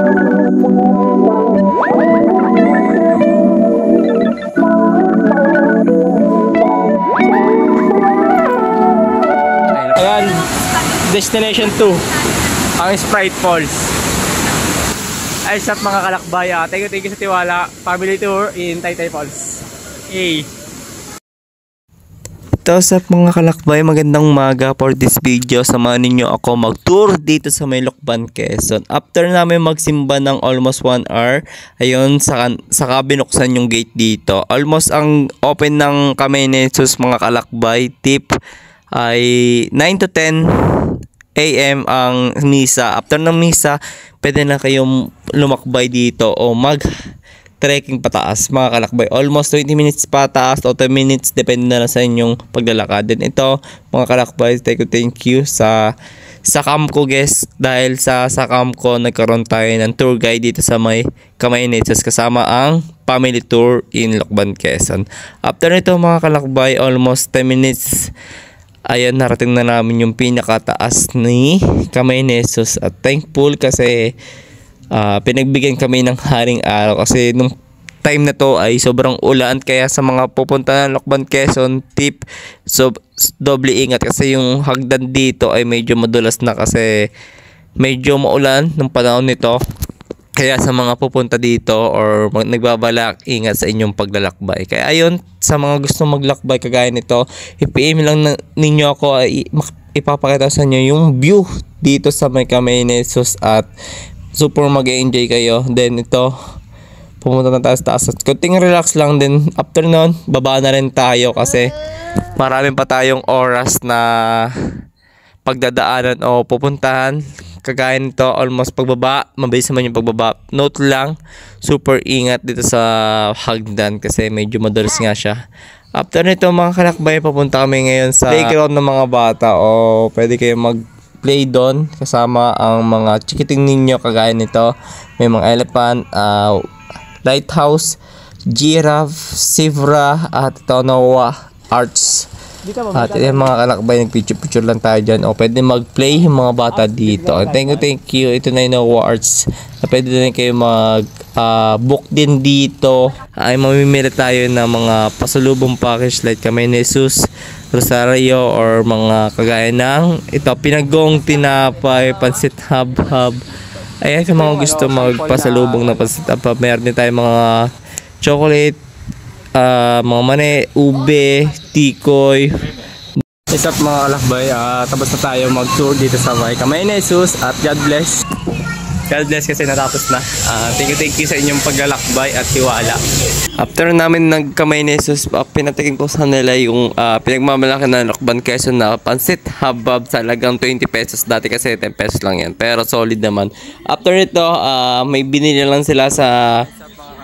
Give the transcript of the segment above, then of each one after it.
Ayan, destination 2, ang Sprite Falls. Ay, sa mga kalakbay, thank you sa tiwala. Family tour in Taytay Falls. Hey. Ito sa mga kalakbay, magandang umaga. For this video, samahan ninyo ako mag-tour dito sa may Lucban, Quezon. After namin magsimba ng almost 1 hour, ayun, saka binuksan yung gate dito. Almost ang open ng Kamay ni Jesus, mga kalakbay. Tip ay 9 to 10 AM ang misa. After ng misa, pwede na kayong lumakbay dito o mag-trekking pataas, mga kalakbay. Almost 20 minutes pataas o 10 minutes, depende na sa inyong paglalakad. Din ito, mga kalakbay, thank you sa Camco, guys. Dahil sa Camco, nagkaroon tayo ng tour guide dito sa may Kamay ni Jesus, kasama ang family tour in Lucban, Quezon. After nito, mga kalakbay, almost 10 minutes, ayan, narating na namin yung pinakataas ni Kamay ni Jesus. At thankful kasi pinagbigyan kami ng haring araw. Kasi nung time na to ay sobrang ulan. Kaya sa mga pupunta ng Lucban, Quezon, tip, so doble ingat. Kasi yung hagdan dito ay medyo madulas na kasi medyo maulan nung panahon nito. Kaya sa mga pupunta dito or nagbabalak, ingat sa inyong paglalakbay. Kaya ayun, sa mga gusto maglakbay kagaya nito, i-PM lang ninyo ako, ipapakita sa inyo yung view dito sa may Kamay ni Jesus at super mag-enjoy kayo. Then ito, pumunta na tayo sa taas. Kunting relax lang din. After nun, baba na rin tayo kasi marami pa tayong oras na pagdadaanan o pupuntahan. Kagaya nito, almost pagbaba, mabilis naman yung pagbaba. Note lang, super ingat dito sa hagdan kasi medyo madulas nga siya. After nito, mga kalakbay, papunta kami ngayon sa playground ng mga bata o pwede kayo mag-play doon kasama ang mga chikiting ninyo kagaya nito. May mga elephant, lighthouse, giraffe, zebra, at ito, Noah Arts. At yan, mga kalakbay, nagpicture lang tayo dyan. O pwede mag-play yung mga bata dito. Thank you. Ito na yung Noah Arts. Pwede din kayo mag-book din dito. Ay mamimili tayo ng mga pasalubong package like Kamay ni Jesus, Rosario, or mga kagaya ng ito, pinagong, tinapay, pansit hab-hab. Ayan, sa mga gusto magpasalubong na pansit hab-hab, meron din tayo mga chocolate, mga mani, ube, tikoy. Isa mga kalakbay, tapos na tayo mag-tour dito sa may Kamay ni Jesus at God bless. God bless kasi natapos na. Thank you sa inyong paglalakbay at tiwala. After namin nag-Kamay ni Jesus, pinatikin ko sa nila yung pinagmamalaki ng Lucban, Quezon na pansit habab sa lagang 20 pesos. Dati kasi 10 pesos lang yan, pero solid naman. After nito, may binili lang sila sa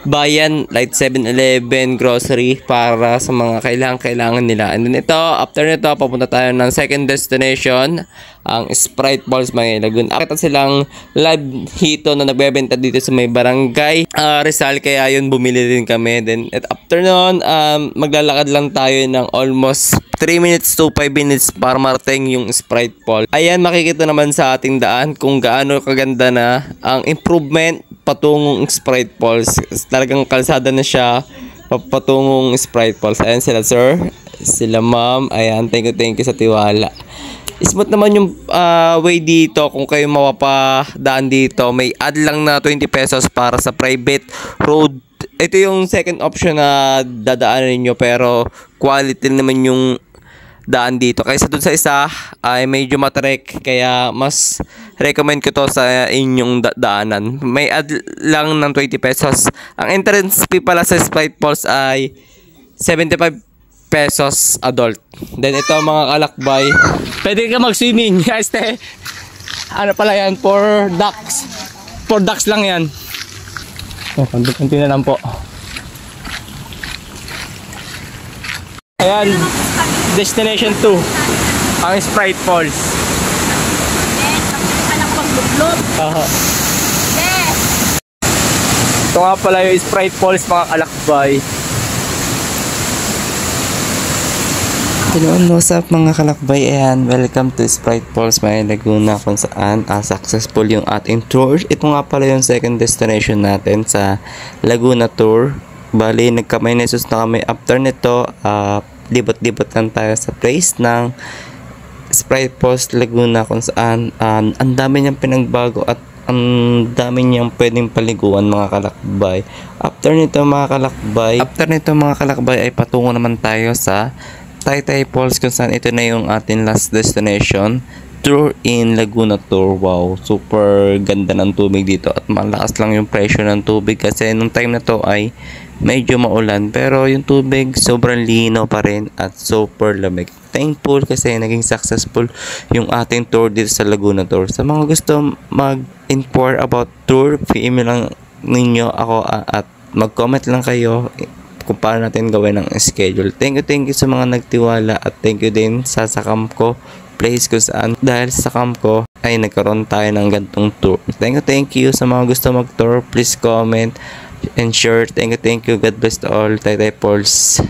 bayan, like 7-Eleven, grocery para sa mga kailangan nila. And then ito, after nito, papunta tayo ng second destination, ang Sprite Falls, mga Lagoon. Akita silang live hito na nagbebenta dito sa may barangay Rizal, kaya yun, bumili din kami. Then at after nun, maglalakad lang tayo ng almost 3 minutes to 5 minutes para marating yung Sprite Falls. Ayan, makikita naman sa ating daan kung gaano kaganda na ang improvement patungong Sprite Falls. Talagang kalsada na siya patungong Sprite Falls. Ayan sila sir, sila ma'am. Ayan, thank you sa tiwala. Smooth naman yung way dito. Kung kayo mapapadaan dito, may add lang na 20 pesos para sa private road. Ito yung second option na dadaanan niyo, pero quality naman yung daan dito. Kaysa dun sa isa ay medyo matrek, kaya mas recommend ko to sa inyong daanan. May add lang ng 20 pesos. Ang entrance fee pala sa Sprite Falls ay 75 pesos adult. Then ito, mga kalakbay, Pwede ka mag-swimming. Ano pala yan? For ducks. For ducks lang yan. Kunti na lang po. Ayan, destination 2, ang Sprite Falls. Ito nga pala yung Sprite Falls, mga kalakbay. Hello, what's up mga kalakbay? Ayan, welcome to Sprite Falls, May Laguna, kung saan successful yung ating tour. Ito nga pala yung second destination natin sa Laguna Tour. Bali, nagkamay-nesos na kami. After nito, libot-libot lang tayo sa place ng Sprite Falls Laguna, kung saan ang dami niyang pinagbago at ang dami niyang pwedeng paliguan mga kalakbay. After nito mga kalakbay ay patungo naman tayo sa Taytay Falls, kung saan ito na yung ating last destination tour in Laguna Tour. Wow, super ganda ng tubig dito at malakas lang yung pressure ng tubig kasi nung time na to ay medyo maulan, pero yung tubig sobrang linaw pa rin at super lamig. Thankful kasi naging successful yung ating tour dito sa Laguna Tour. Sa mga gusto mag-inquire about tour, PM lang ninyo ako at mag-comment lang kayo kung paano natin gawin ang schedule. Thank you sa mga nagtiwala at thank you din sa Sakamco place kung saan dahil sa Sakamco ay nagkaroon tayo ng gantong tour. Thank you sa mga gusto mag-tour. Please comment and share. Thank you. God bless to all. Taytay Falls.